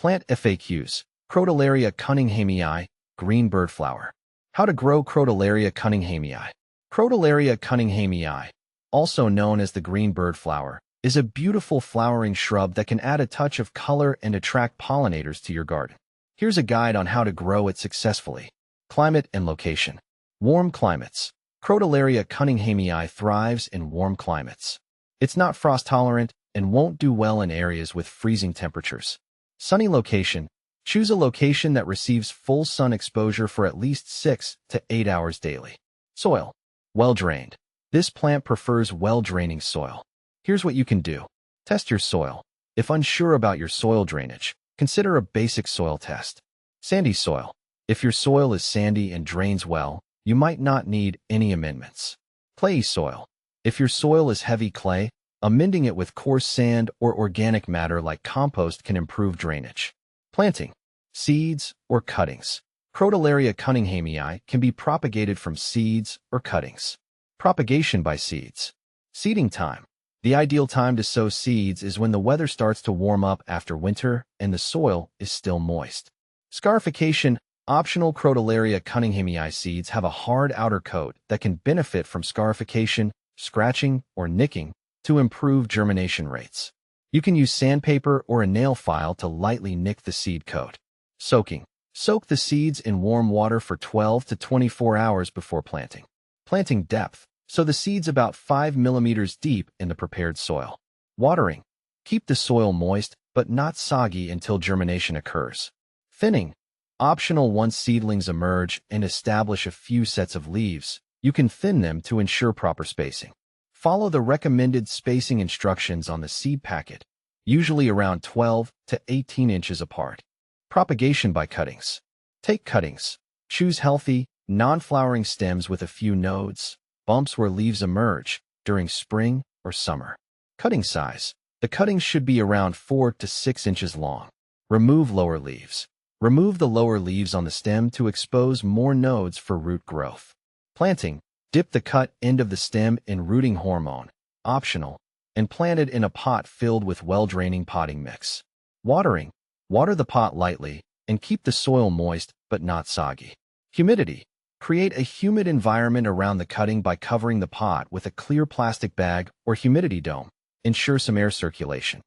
Plant FAQs. Crotalaria Cunninghamii, green birdflower. How to grow Crotalaria Cunninghamii. Crotalaria Cunninghamii, also known as the green birdflower, is a beautiful flowering shrub that can add a touch of color and attract pollinators to your garden. Here's a guide on how to grow it successfully. Climate and location. Warm climates. Crotalaria Cunninghamii thrives in warm climates. It's not frost-tolerant and won't do well in areas with freezing temperatures. Sunny location. Choose a location that receives full sun exposure for at least 6 to 8 hours daily. Soil. Well-drained. This plant prefers well-draining soil. Here's what you can do. Test your soil. If unsure about your soil drainage, consider a basic soil test. Sandy soil. If your soil is sandy and drains well, you might not need any amendments. Clayey soil. If your soil is heavy clay, amending it with coarse sand or organic matter like compost can improve drainage. Planting. Seeds or cuttings. Crotalaria Cunninghamii can be propagated from seeds or cuttings. Propagation by seeds. Seeding time. The ideal time to sow seeds is when the weather starts to warm up after winter and the soil is still moist. Scarification. Optional Crotalaria Cunninghamii seeds have a hard outer coat that can benefit from scarification, scratching, or nicking to improve germination rates. You can use sandpaper or a nail file to lightly nick the seed coat. Soaking. Soak the seeds in warm water for 12 to 24 hours before planting. Planting depth. Sow the seeds about 5 millimeters deep in the prepared soil. Watering. Keep the soil moist but not soggy until germination occurs. Thinning. Optional once seedlings emerge and establish a few sets of leaves, you can thin them to ensure proper spacing. Follow the recommended spacing instructions on the seed packet, usually around 12 to 18 inches apart. Propagation by cuttings. Take cuttings. Choose healthy, non-flowering stems with a few nodes, bumps where leaves emerge during spring or summer. Cutting size. The cuttings should be around 4 to 6 inches long. Remove lower leaves. Remove the lower leaves on the stem to expose more nodes for root growth. Planting. Dip the cut end of the stem in rooting hormone, optional, and plant it in a pot filled with well-draining potting mix. Watering. Water the pot lightly and keep the soil moist but not soggy. Humidity. Create a humid environment around the cutting by covering the pot with a clear plastic bag or humidity dome. Ensure some air circulation.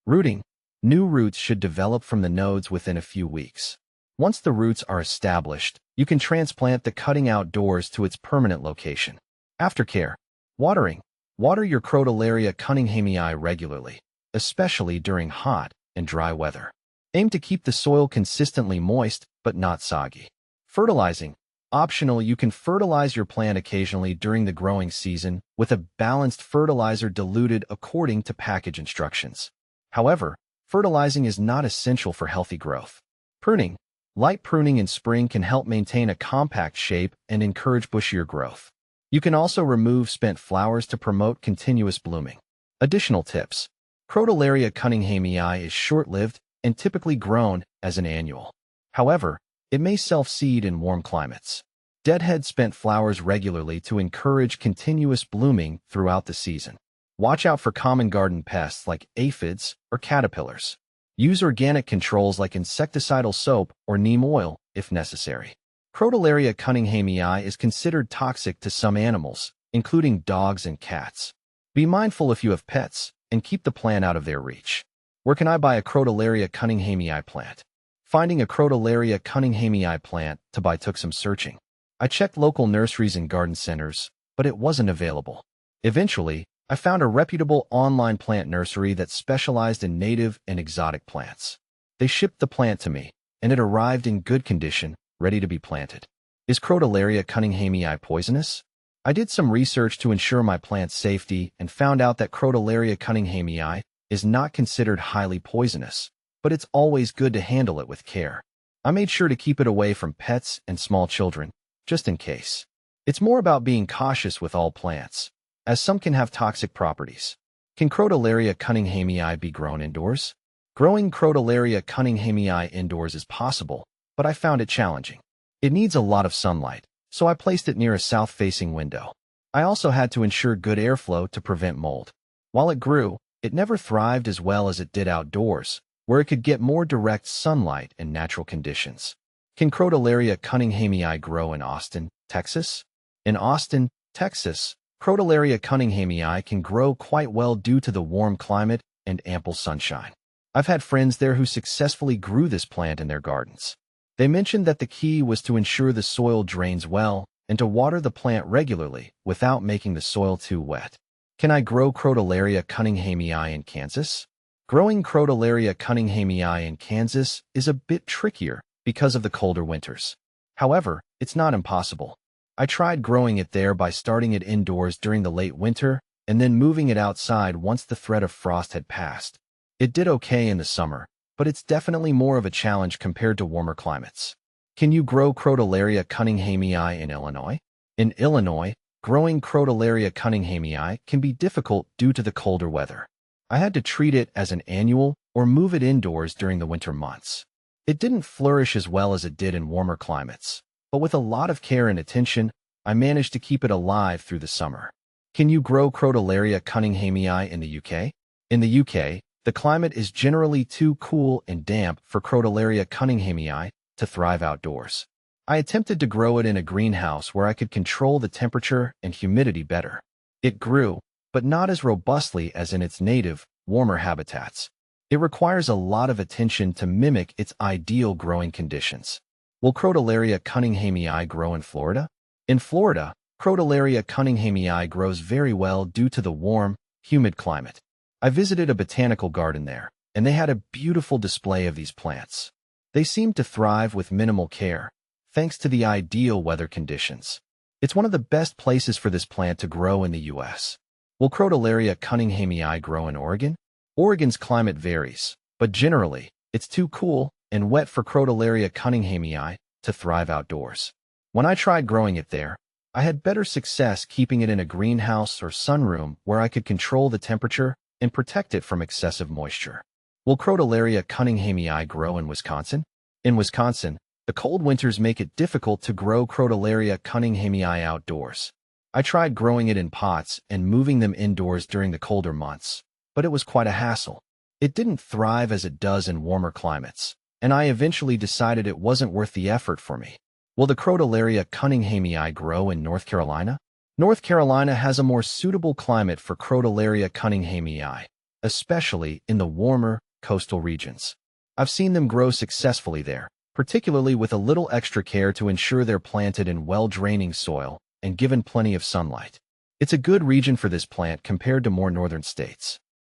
Rooting. New roots should develop from the nodes within a few weeks. Once the roots are established, you can transplant the cutting outdoors to its permanent location. Aftercare. Watering. Water your Crotalaria Cunninghamii regularly, especially during hot and dry weather. Aim to keep the soil consistently moist but not soggy. Fertilizing. Optional, you can fertilize your plant occasionally during the growing season with a balanced fertilizer diluted according to package instructions. However, fertilizing is not essential for healthy growth. Pruning. Light pruning in spring can help maintain a compact shape and encourage bushier growth. You can also remove spent flowers to promote continuous blooming. Additional tips. Crotalaria Cunninghamii is short-lived and typically grown as an annual. However, it may self-seed in warm climates. Deadhead spent flowers regularly to encourage continuous blooming throughout the season. Watch out for common garden pests like aphids or caterpillars. Use organic controls like insecticidal soap or neem oil if necessary. Crotalaria Cunninghamii is considered toxic to some animals, including dogs and cats. Be mindful if you have pets and keep the plant out of their reach. Where can I buy a Crotalaria Cunninghamii plant? Finding a Crotalaria Cunninghamii plant to buy took some searching. I checked local nurseries and garden centers, but it wasn't available. Eventually, I found a reputable online plant nursery that specialized in native and exotic plants. They shipped the plant to me, and it arrived in good condition, ready to be planted. Is Crotalaria Cunninghamii poisonous? I did some research to ensure my plant's safety and found out that Crotalaria Cunninghamii is not considered highly poisonous, but it's always good to handle it with care. I made sure to keep it away from pets and small children, just in case. It's more about being cautious with all plants, as some can have toxic properties. Can Crotalaria Cunninghamii be grown indoors? Growing Crotalaria Cunninghamii indoors is possible, but I found it challenging. It needs a lot of sunlight, so I placed it near a south-facing window. I also had to ensure good airflow to prevent mold. While it grew, it never thrived as well as it did outdoors, where it could get more direct sunlight and natural conditions. Can Crotalaria Cunninghamii grow in Austin, Texas? In Austin, Texas, Crotalaria Cunninghamii can grow quite well due to the warm climate and ample sunshine. I've had friends there who successfully grew this plant in their gardens. They mentioned that the key was to ensure the soil drains well and to water the plant regularly without making the soil too wet. Can I grow Crotalaria Cunninghamii in Kansas? Growing Crotalaria Cunninghamii in Kansas is a bit trickier because of the colder winters. However, it's not impossible. I tried growing it there by starting it indoors during the late winter and then moving it outside once the threat of frost had passed. It did okay in the summer, but it's definitely more of a challenge compared to warmer climates. Can you grow Crotalaria Cunninghamii in Illinois? In Illinois, growing Crotalaria Cunninghamii can be difficult due to the colder weather. I had to treat it as an annual or move it indoors during the winter months. It didn't flourish as well as it did in warmer climates, but with a lot of care and attention, I managed to keep it alive through the summer. Can you grow Crotalaria Cunninghamii in the UK? In the UK, the climate is generally too cool and damp for Crotalaria Cunninghamii to thrive outdoors. I attempted to grow it in a greenhouse where I could control the temperature and humidity better. It grew, but not as robustly as in its native, warmer habitats. It requires a lot of attention to mimic its ideal growing conditions. Will Crotalaria Cunninghamii grow in Florida? In Florida, Crotalaria Cunninghamii grows very well due to the warm, humid climate. I visited a botanical garden there, and they had a beautiful display of these plants. They seemed to thrive with minimal care, thanks to the ideal weather conditions. It's one of the best places for this plant to grow in the U.S. Will Crotalaria Cunninghamii grow in Oregon? Oregon's climate varies, but generally, it's too cool and wet for Crotalaria Cunninghamii to thrive outdoors. When I tried growing it there, I had better success keeping it in a greenhouse or sunroom where I could control the temperature and protect it from excessive moisture. Will Crotalaria Cunninghamii grow in Wisconsin? In Wisconsin, the cold winters make it difficult to grow Crotalaria Cunninghamii outdoors. I tried growing it in pots and moving them indoors during the colder months, but it was quite a hassle. It didn't thrive as it does in warmer climates, and I eventually decided it wasn't worth the effort for me. Will the Crotalaria Cunninghamii grow in North Carolina? North Carolina has a more suitable climate for Crotalaria Cunninghamii, especially in the warmer, coastal regions. I've seen them grow successfully there, particularly with a little extra care to ensure they're planted in well-draining soil and given plenty of sunlight. It's a good region for this plant compared to more northern states.